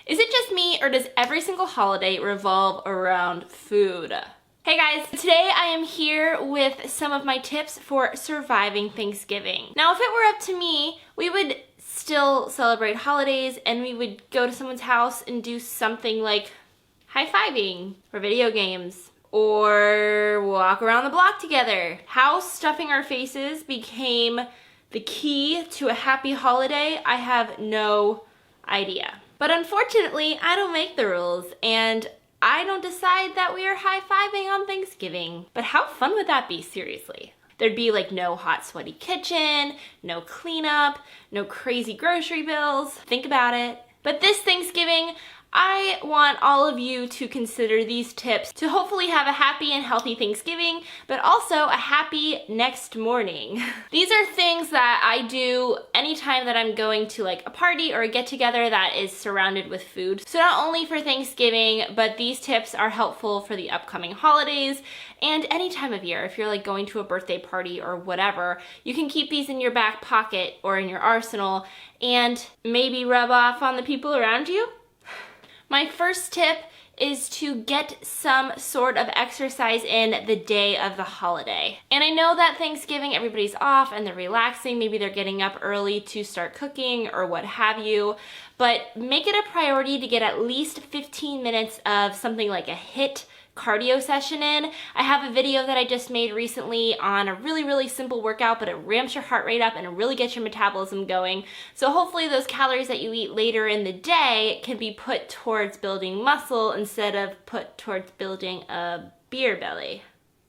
Is it just me, or does every single holiday revolve around food? Hey guys, today I am here with some of my tips for surviving Thanksgiving. Now, if it were up to me, we would still celebrate holidays and we would go to someone's house and do something like high-fiving or video games or walk around the block together. How stuffing our faces became the key to a happy holiday, I have no idea. But unfortunately, I don't make the rules, and I don't decide that we are high-fiving on Thanksgiving. But how fun would that be, seriously? There'd be like no hot, sweaty kitchen, no cleanup, no crazy grocery bills. Think about it. But this Thanksgiving, I want all of you to consider these tips to hopefully have a happy and healthy Thanksgiving, but also a happy next morning. These are things that I do anytime that I'm going to like a party or a get-together that is surrounded with food. So not only for Thanksgiving, but these tips are helpful for the upcoming holidays and any time of year. If you're like going to a birthday party or whatever, you can keep these in your back pocket or in your arsenal and maybe rub off on the people around you. My first tip is to get some sort of exercise in the day of the holiday. And I know that Thanksgiving, everybody's off and they're relaxing. Maybe they're getting up early to start cooking or what have you. But make it a priority to get at least 15 minutes of something like a HIIT cardio session in. I have a video that I just made recently on a really simple workout, but it ramps your heart rate up and it really gets your metabolism going. So hopefully those calories that you eat later in the day can be put towards building muscle instead of put towards building a beer belly.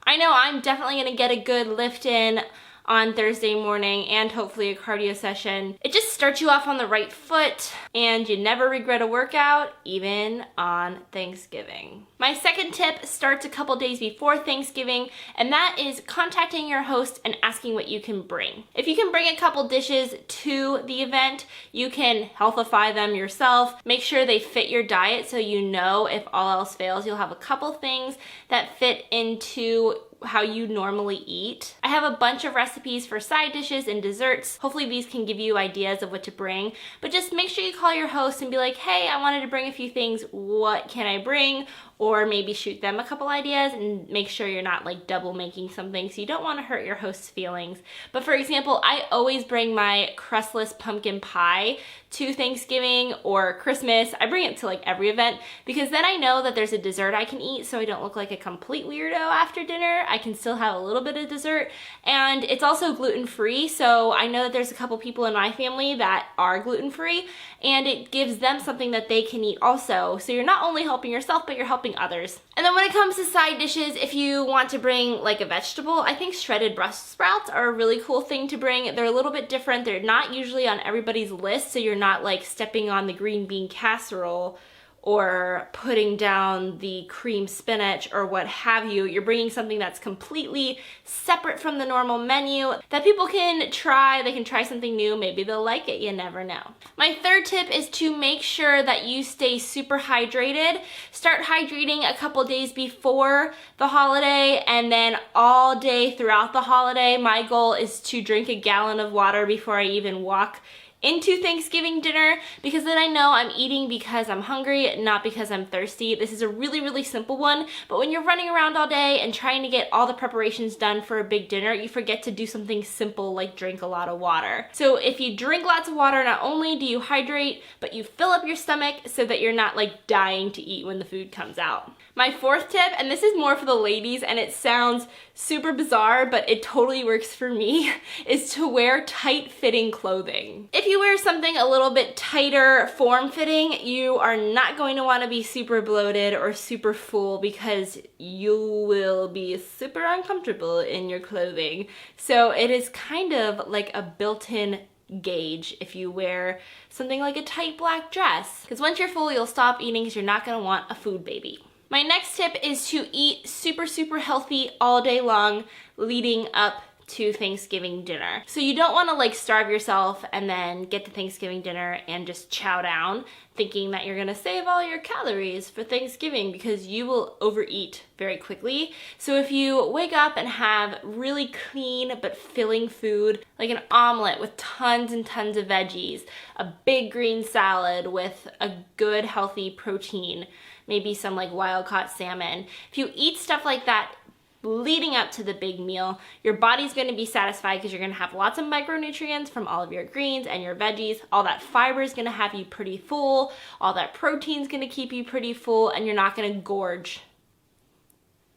I know I'm definitely gonna get a good lift in on Thursday morning and hopefully a cardio session. It just starts you off on the right foot and you never regret a workout, even on Thanksgiving. My second tip starts a couple days before Thanksgiving, and that is contacting your host and asking what you can bring. If you can bring a couple dishes to the event, you can healthify them yourself. Make sure they fit your diet so you know if all else fails, you'll have a couple things that fit into how you normally eat. I have a bunch of recipes for side dishes and desserts. Hopefully these can give you ideas of what to bring, but just make sure you call your host and be like, hey, I wanted to bring a few things. What can I bring? Or maybe shoot them a couple ideas and make sure you're not like double making something, so you don't want to hurt your host's feelings. But for example, I always bring my crustless pumpkin pie to Thanksgiving or Christmas. I bring it to like every event because then I know that there's a dessert I can eat, so I don't look like a complete weirdo after dinner. I can still have a little bit of dessert, and it's also gluten-free, so I know that there's a couple people in my family that are gluten-free, and it gives them something that they can eat also. So you're not only helping yourself, but you're helping others. And then when it comes to side dishes, if you want to bring like a vegetable, I think shredded Brussels sprouts are a really cool thing to bring. They're a little bit different. They're not usually on everybody's list, so you're not like stepping on the green bean casserole or putting down the cream spinach or what have you. You're bringing something that's completely separate from the normal menu that people can try. They can try something new. Maybe they'll like it. You never know. My third tip is to make sure that you stay super hydrated. Start hydrating a couple days before the holiday and then all day throughout the holiday. My goal is to drink a gallon of water before I even walk into Thanksgiving dinner, because then I know I'm eating because I'm hungry, not because I'm thirsty. This is a really simple one, but when you're running around all day and trying to get all the preparations done for a big dinner, you forget to do something simple like drink a lot of water. So if you drink lots of water, not only do you hydrate, but you fill up your stomach so that you're not like dying to eat when the food comes out. My fourth tip, and this is more for the ladies and it sounds super bizarre, but it totally works for me, is to wear tight-fitting clothing. If you wear something a little bit tighter, form-fitting, you are not going to want to be super bloated or super full because you will be super uncomfortable in your clothing. So it is kind of like a built-in gauge if you wear something like a tight black dress. Because once you're full, you'll stop eating because you're not going to want a food baby. My next tip is to eat super healthy all day long leading up to Thanksgiving dinner. So you don't want to like starve yourself and then get to Thanksgiving dinner and just chow down. thinking that you're gonna save all your calories for Thanksgiving because you will overeat very quickly. So if you wake up and have really clean but filling food, like an omelet with tons and tons of veggies, a big green salad with a good healthy protein, maybe some like wild-caught salmon. If you eat stuff like that leading up to the big meal, your body's going to be satisfied because you're going to have lots of micronutrients from all of your greens and your veggies. All that fiber is going to have you pretty full. All that protein is going to keep you pretty full, and you're not going to gorge.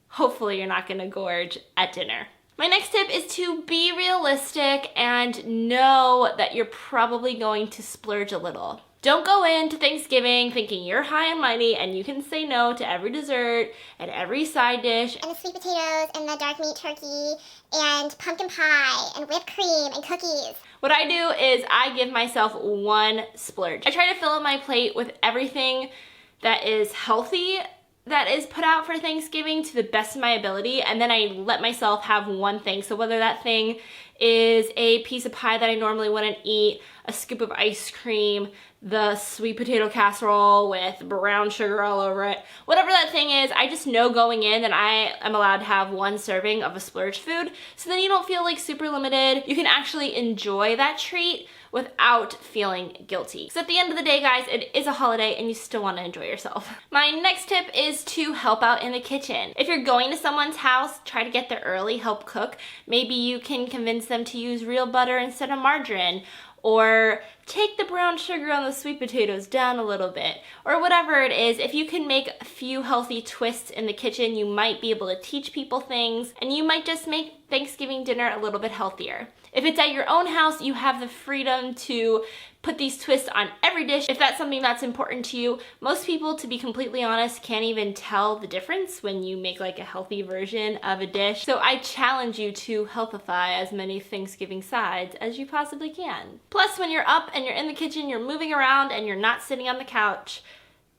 Hopefully you're not going to gorge at dinner. My next tip is to be realistic and know that you're probably going to splurge a little. Don't go into Thanksgiving thinking you're high and mighty and you can say no to every dessert and every side dish. And the sweet potatoes and the dark meat turkey and pumpkin pie and whipped cream and cookies. What I do is I give myself one splurge. I try to fill up my plate with everything that is healthy that is put out for Thanksgiving to the best of my ability, and then I let myself have one thing. So whether that thing is a piece of pie that I normally wouldn't eat, a scoop of ice cream, the sweet potato casserole with brown sugar all over it, whatever that thing is, I just know going in that I am allowed to have one serving of a splurge food, so then you don't feel like super limited. You can actually enjoy that treat without feeling guilty. Because at the end of the day, guys, it is a holiday and you still want to enjoy yourself. My next tip is to help out in the kitchen. If you're going to someone's house, try to get there early, help cook. Maybe you can convince them to use real butter instead of margarine, or take the brown sugar on the sweet potatoes down a little bit, or whatever it is. If you can make a few healthy twists in the kitchen, you might be able to teach people things, and you might just make Thanksgiving dinner a little bit healthier. If it's at your own house, you have the freedom to put these twists on every dish if that's something that's important to you. Most people, to be completely honest, can't even tell the difference when you make like a healthy version of a dish. So I challenge you to healthify as many Thanksgiving sides as you possibly can. Plus, when you're up and you're in the kitchen, you're moving around and you're not sitting on the couch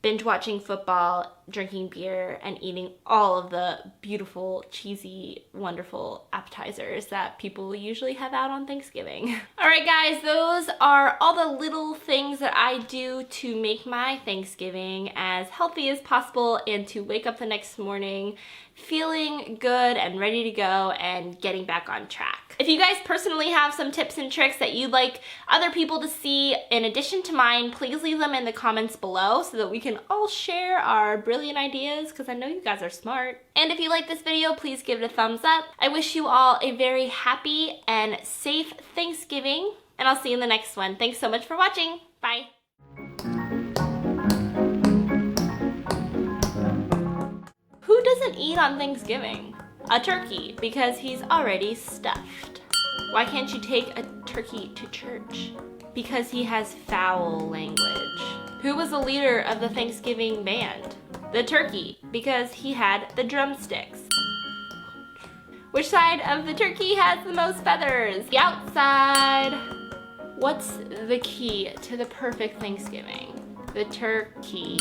binge watching football, drinking beer, and eating all of the beautiful, cheesy, wonderful appetizers that people usually have out on Thanksgiving. All right, guys, those are all the little things that I do to make my Thanksgiving as healthy as possible and to wake up the next morning feeling good and ready to go and getting back on track. If you guys personally have some tips and tricks that you'd like other people to see in addition to mine, please leave them in the comments below so that we can all share our brilliant ideas, because I know you guys are smart. And if you like this video, please give it a thumbs up. I wish you all a very happy and safe Thanksgiving, and I'll see you in the next one. Thanks so much for watching. Bye. Who doesn't eat on Thanksgiving? A turkey, because he's already stuffed. Why can't you take a turkey to church? Because he has foul language. Who was the leader of the Thanksgiving band? The turkey, because he had the drumsticks. Which side of the turkey has the most feathers? The outside. What's the key to the perfect Thanksgiving? The turkey.